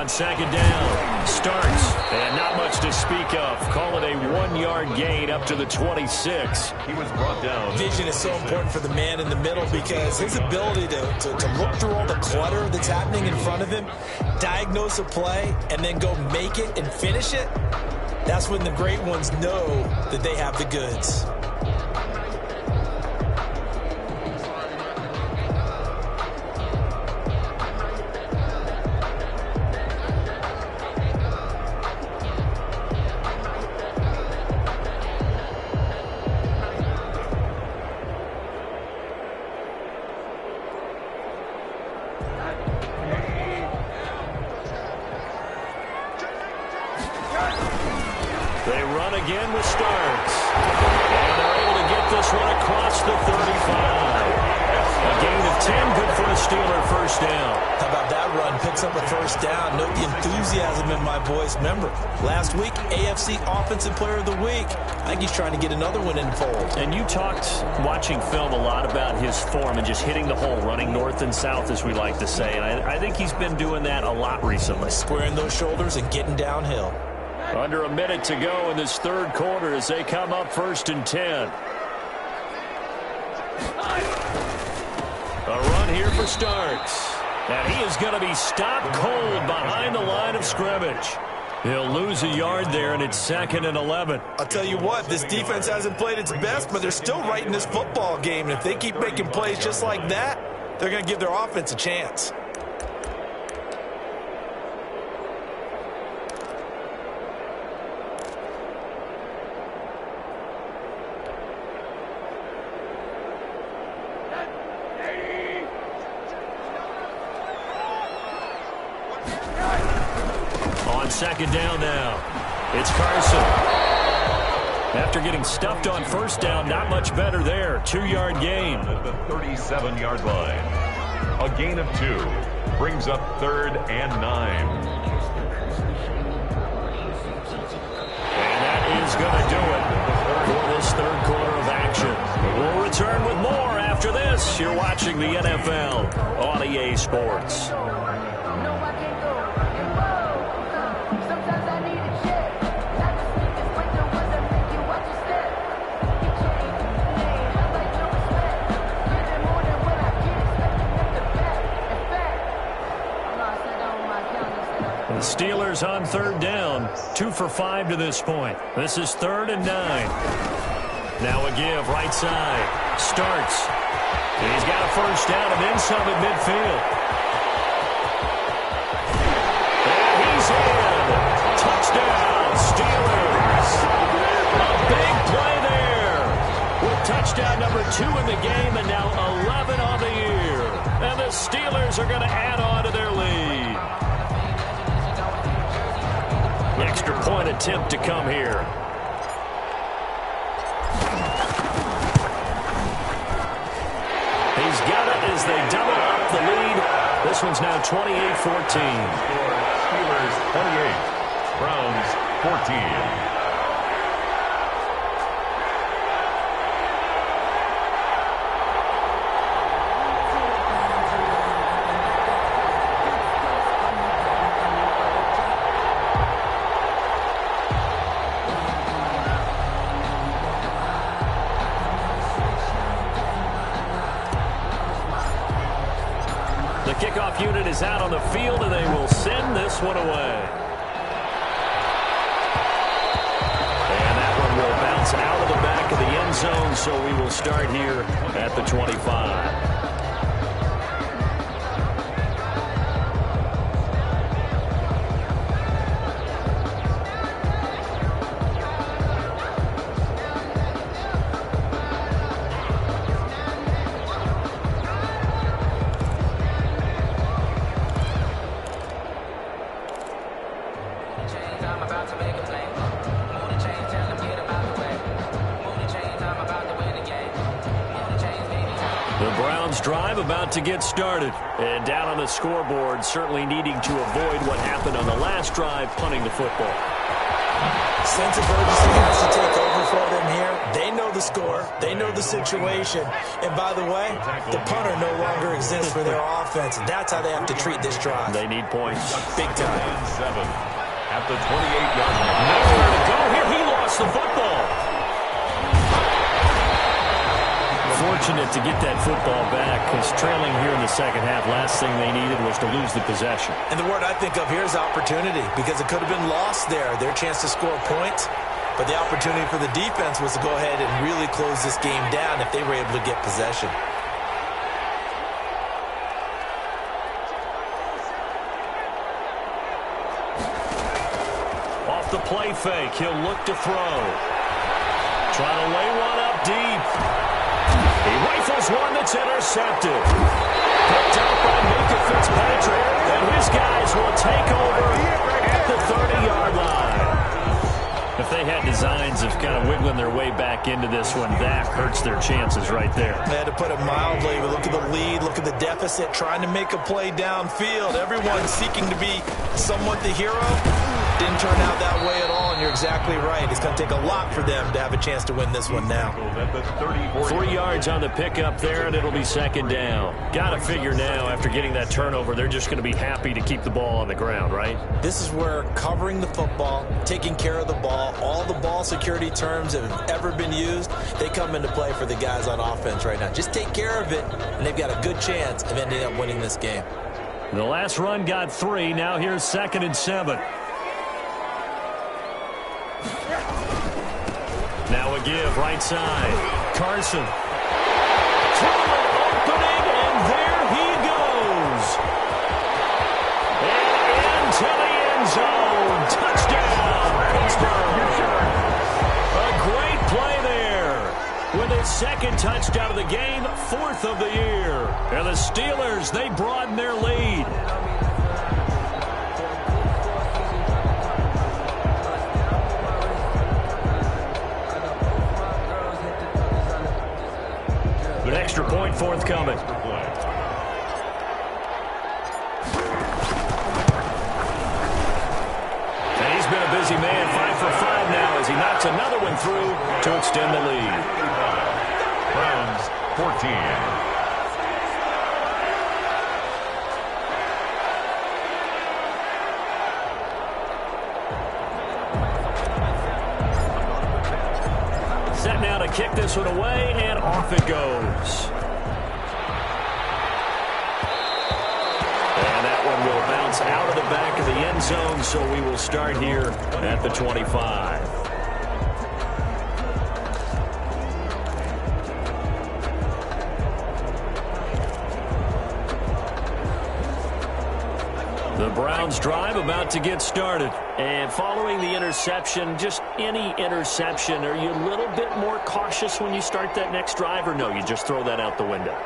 Second down, starts, and not much to speak of. Call it a 1-yard gain up to the 26. He was brought down. Vision is so important for the man in the middle because his ability to look through all the clutter that's happening in front of him, diagnose a play, and then go make it and finish it, that's when the great ones know that they have the goods. They run again with Starks. And they're able to get this one across the 35. A gain of 10, good for a Steeler first down. How about that run? Picks up a first down. Note the enthusiasm in my voice. Remember, last week, AFC Offensive Player of the Week. I think he's trying to get another one in the fold. And you talked, watching film, a lot about his form and just hitting the hole, running north and south, as we like to say. And I think he's been doing that a lot recently. Squaring those shoulders and getting downhill. Under a minute to go in this third quarter as they come up 1st and 10. A run here for Starks. And he is going to be stopped cold behind the line of scrimmage. He'll lose a yard there, and it's 2nd and 11. I'll tell you what, this defense hasn't played its best, but they're still right in this football game. And if they keep making plays just like that, they're going to give their offense a chance. Second down now. It's Carson. After getting stuffed on first down, not much better there. 2-yard gain. At the 37-yard line. A gain of 2. Brings up 3rd and 9. And that is going to do it for this third quarter of action. We'll return with more after this. You're watching the NFL on EA Sports. The Steelers on 3rd down, 2 for 5 to this point. This is 3rd and 9. Now a give, right side. Starts. And he's got a first down and then some at midfield. And he's in. Touchdown, Steelers. A big play there. With touchdown number 2 in the game and now 11 on the year. And the Steelers are going to add on to their lead. Extra point attempt to come here. He's got it as they double up the lead. This one's now 28-14. Steelers 28, Browns 14. Kickoff unit is out on the field, and they will send this one away. And that one will bounce out of the back of the end zone, so we will start here at the 25. Drive about to get started. And down on the scoreboard, certainly needing to avoid what happened on the last drive, punting the football. Sense of urgency has to take over for them here. They know the score. They know the situation. And by the way, the punter no longer exists for their offense. That's how they have to treat this drive. They need points. Big time. 7 at the 28-yard line. Nowhere to go here. He lost the football. Fortunate to get that football back, because trailing here in the second half, last thing they needed was to lose the possession. And the word I think of here is opportunity, because it could have been lost there, their chance to score points. But the opportunity for the defense was to go ahead and really close this game down if they were able to get possession. Off the play fake, he'll look to throw. Trying to lay one up deep. He rifles one that's intercepted. Picked up by Minka Fitzpatrick. And his guys will take over at the 30-yard line. If they had designs of kind of wiggling their way back into this one, that hurts their chances right there. They had to put it mildly. Look at the lead. Look at the deficit. Trying to make a play downfield. Everyone seeking to be somewhat the hero. Didn't turn out that way at all, and you're exactly right. It's going to take a lot for them to have a chance to win this one now. 3 yards on the pickup there, and it'll be second down. Got to figure now, after getting that turnover, they're just going to be happy to keep the ball on the ground, right? This is where covering the football, taking care of the ball, all the ball security terms that have ever been used, they come into play for the guys on offense right now. Just take care of it, and they've got a good chance of ending up winning this game. The last run got 3. Now here's 2nd and 7. Now a give, right side. Carson. Opening, and there he goes. And into the end zone. Touchdown, Pittsburgh. A great play there. With his second touchdown of the game, 4th of the year. And the Steelers, they broaden their lead. An extra point forthcoming. busy man, 5 for 5 now as he knocks another one through to extend the lead. Browns 14. Set now to kick this one away, and off it goes. And that one will bounce out of the back of the end zone, so we will start here at the 25. The Browns drive about to get started. And following the interception, just any interception, are you a little bit more cautious when you start that next drive, or no, you just throw that out the window?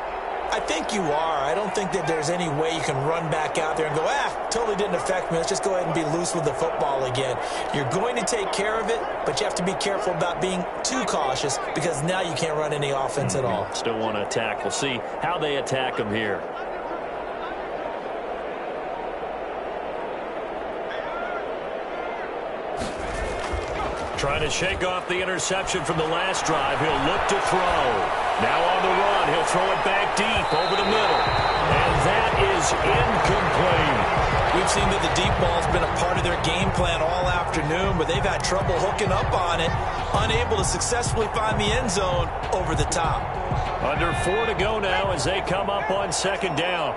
I think you are. I don't think that there's any way you can run back out there and go, totally didn't affect me. Let's just go ahead and be loose with the football again. You're going to take care of it, but you have to be careful about being too cautious because now you can't run any offense at all. Still want to attack. We'll see how they attack them here. Trying to shake off the interception from the last drive. He'll look to throw. Now on the run. He'll throw it back deep over the middle. And that is incomplete. We've seen that the deep ball's been a part of their game plan all afternoon, but they've had trouble hooking up on it, unable to successfully find the end zone over the top. Under 4 to go now as they come up on second down.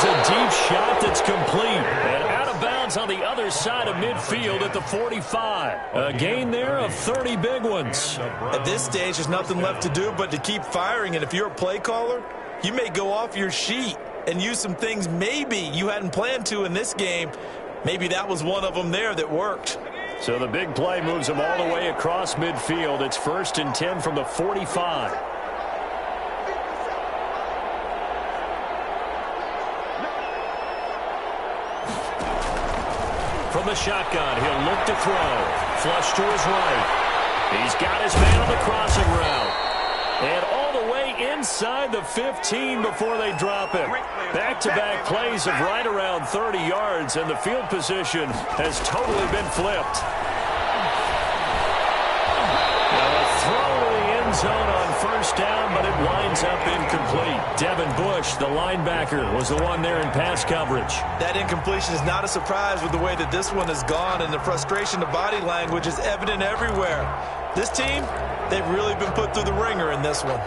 A deep shot that's complete and out of bounds on the other side of midfield at the 45. A gain there of 30 big ones. At this stage, there's nothing left to do but to keep firing, and if you're a play caller, you may go off your sheet and use some things maybe you hadn't planned to in this game. Maybe that was one of them there that worked. So the big play moves them all the way across midfield. It's 1st and 10 from the 45. From the shotgun, he'll look to throw. Flush to his right. He's got his man on the crossing route. And all the way inside the 15 before they drop him. Back-to-back plays of right around 30 yards, and the field position has totally been flipped. Now a throw to the end zone on 1st down, but it winds up incomplete. Devin Bush, the linebacker, was the one there in pass coverage. That incompletion is not a surprise with the way that this one has gone, and the frustration of body language is evident everywhere. This team, they've really been put through the ringer in this one.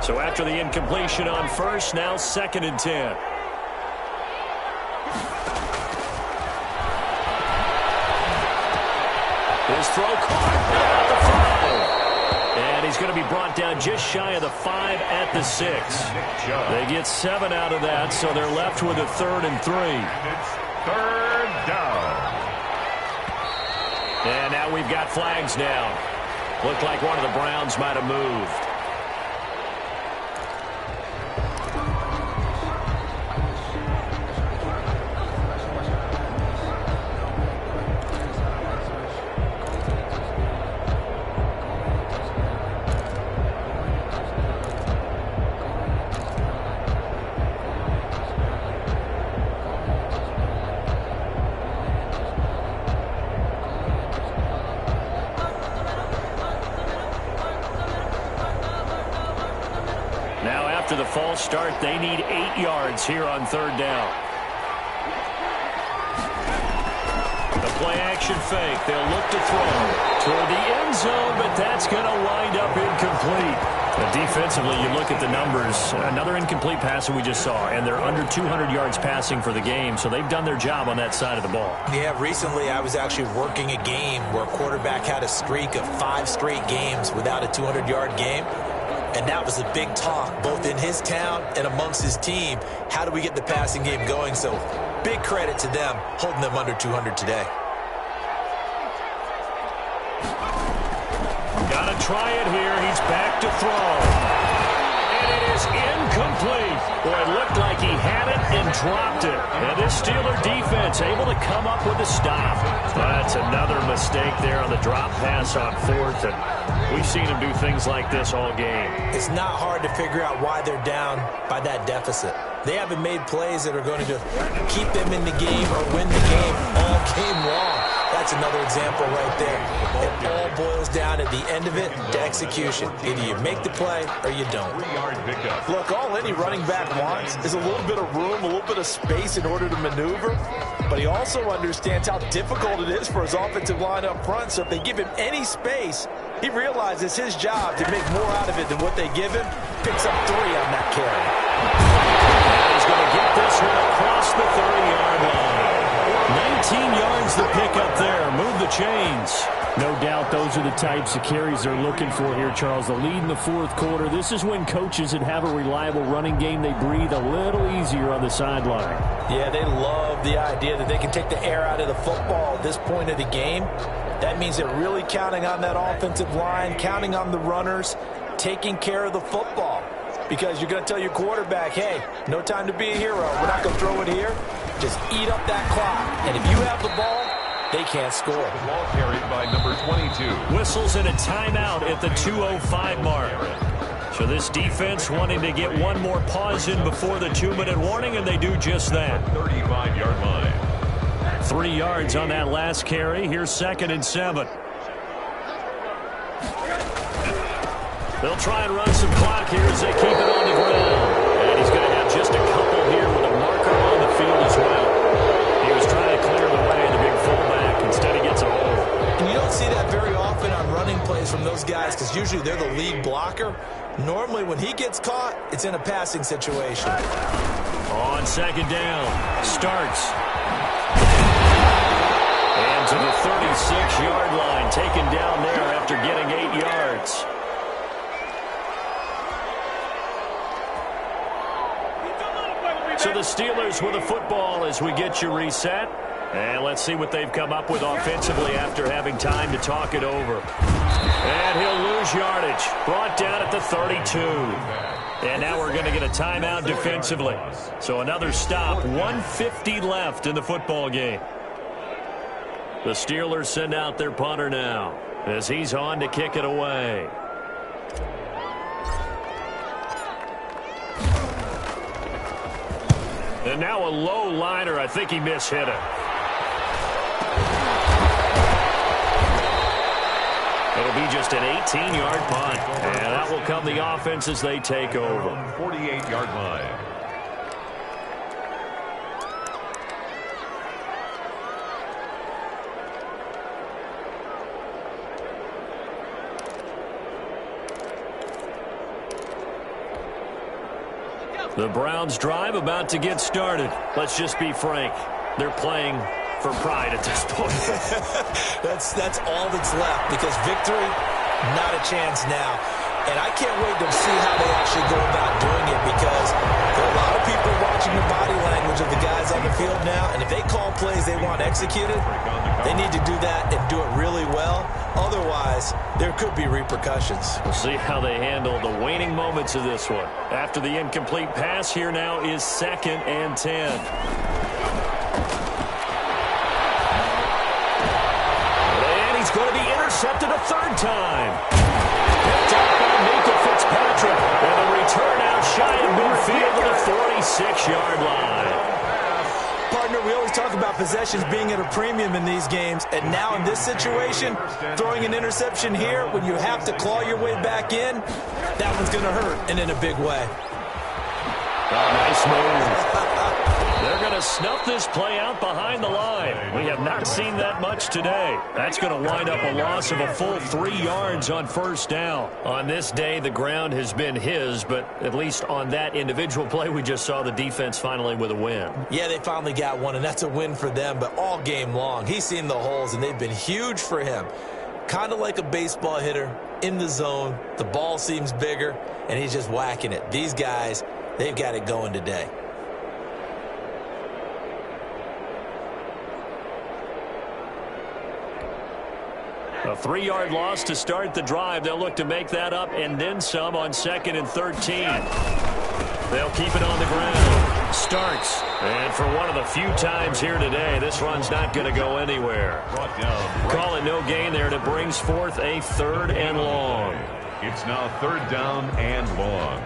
So after the incompletion on 1st, now 2nd and 10. His throw caught without the throw. And he's going to be brought down just shy of the 5 at the 6. They get 7 out of that, so they're left with a 3rd and 3. It's 3rd down. And now we've got flags now. Looked like one of the Browns might have moved. After the false start, they need 8 yards here on 3rd down. The play-action fake. They'll look to throw toward the end zone, but that's going to wind up incomplete. But defensively, you look at the numbers. Another incomplete pass that we just saw, and they're under 200 yards passing for the game, so they've done their job on that side of the ball. Yeah, recently I was actually working a game where a quarterback had a streak of 5 straight games without a 200-yard game. And that was a big talk, both in his town and amongst his team. How do we get the passing game going? So big credit to them, holding them under 200 today. Got to try it here. He's back to throw. And it is incomplete. Boy, it looked like he had it and dropped it. And this Steeler defense able to come up with a stop. That's another mistake there on the drop pass on fourth. And we've seen him do things like this all game. It's not hard to figure out why they're down by that deficit. They haven't made plays that are going to keep them in the game or win the game all game long. That's another example right there. It all boils down at the end of it to execution. Either you make the play or you don't. Look, all any running back wants is a little bit of room, a little bit of space in order to maneuver. But he also understands how difficult it is for his offensive line up front. So if they give him any space, he realizes it's his job to make more out of it than what they give him. Picks up 3 on that carry. And he's going to get this one across the 30-yard line. 19 yards to pick up there. Move the chains. No doubt those are the types of carries they're looking for here, Charles. The lead in the fourth quarter. This is when coaches that have a reliable running game, they breathe a little easier on the sideline. Yeah, they love the idea that they can take the air out of the football at this point of the game. That means they're really counting on that offensive line, counting on the runners, taking care of the football. Because you're going to tell your quarterback, hey, no time to be a hero. We're not going to throw it here. Just eat up that clock. And if you have the ball, they can't score. The ball carried by number 22. Whistles in a timeout at the 2:05 mark. So this defense wanting to get one more pause in before the 2-minute warning, and they do just that. 35-yard line. 3 yards on that last carry. Here's 2nd and 7. They'll try and run some clock here as they keep it on the ground. And he's going to have just a couple here with a marker on the field as well. He was trying to clear the way, the big fullback. Instead, he gets a hold. And you don't see that very often on running plays from those guys because usually they're the lead blocker. Normally, when he gets caught, it's in a passing situation. On 2nd down, starts. And to the 36-yard line, taken down there after getting 8 yards. So the Steelers with a football as we get you reset. And let's see what they've come up with offensively after having time to talk it over. And he'll lose yardage. Brought down at the 32. And now we're going to get a timeout defensively. So another stop. 1:50 left in the football game. The Steelers send out their punter now as he's on to kick it away. And now a low liner. I think he mishit it. It'll be just an 18-yard punt. And that will come the offense as they take over. 48-yard line. The Browns drive about to get started. Let's just be frank. They're playing for pride at this point. That's all that's left because victory, not a chance now. And I can't wait to see how they actually go about doing it because there are a lot of people watching the body language of the guys on the field now. And if they call plays they want executed, they need to do that and do it really well. Otherwise, there could be repercussions. We'll see how they handle the waning moments of this one. After the incomplete pass, here now is 2nd and 10. And he's going to be intercepted a 3rd time. Picked up by Minkah Fitzpatrick. And a return out shy of midfield to the 46-yard line. Partner, we always talk about possessions being at a premium in these games, and now in this situation, throwing an interception here when you have to claw your way back in, that one's going to hurt, and in a big way. Nice move. They're going to snuff this play out behind the line. We have not seen that much today. That's going to wind up a loss of a full 3 yards on 1st down. On this day, the ground has been his, but at least on that individual play, we just saw the defense finally with a win. Yeah, they finally got one, and that's a win for them, but all game long, he's seen the holes, and they've been huge for him. Kind of like a baseball hitter in the zone. The ball seems bigger, and he's just whacking it. These guys, they've got it going today. A 3-yard loss to start the drive. They'll look to make that up and then some on 2nd and 13. They'll keep it on the ground. Starks. And for one of the few times here today, this run's not going to go anywhere. Call it no gain there, and it brings forth a 3rd and long. It's now 3rd down and long.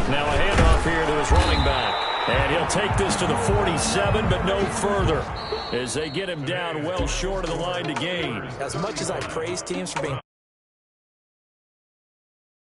Now a handoff here to his running back. And he'll take this to the 47, but no further, as they get him down well short of the line to gain. As much as I praise teams for being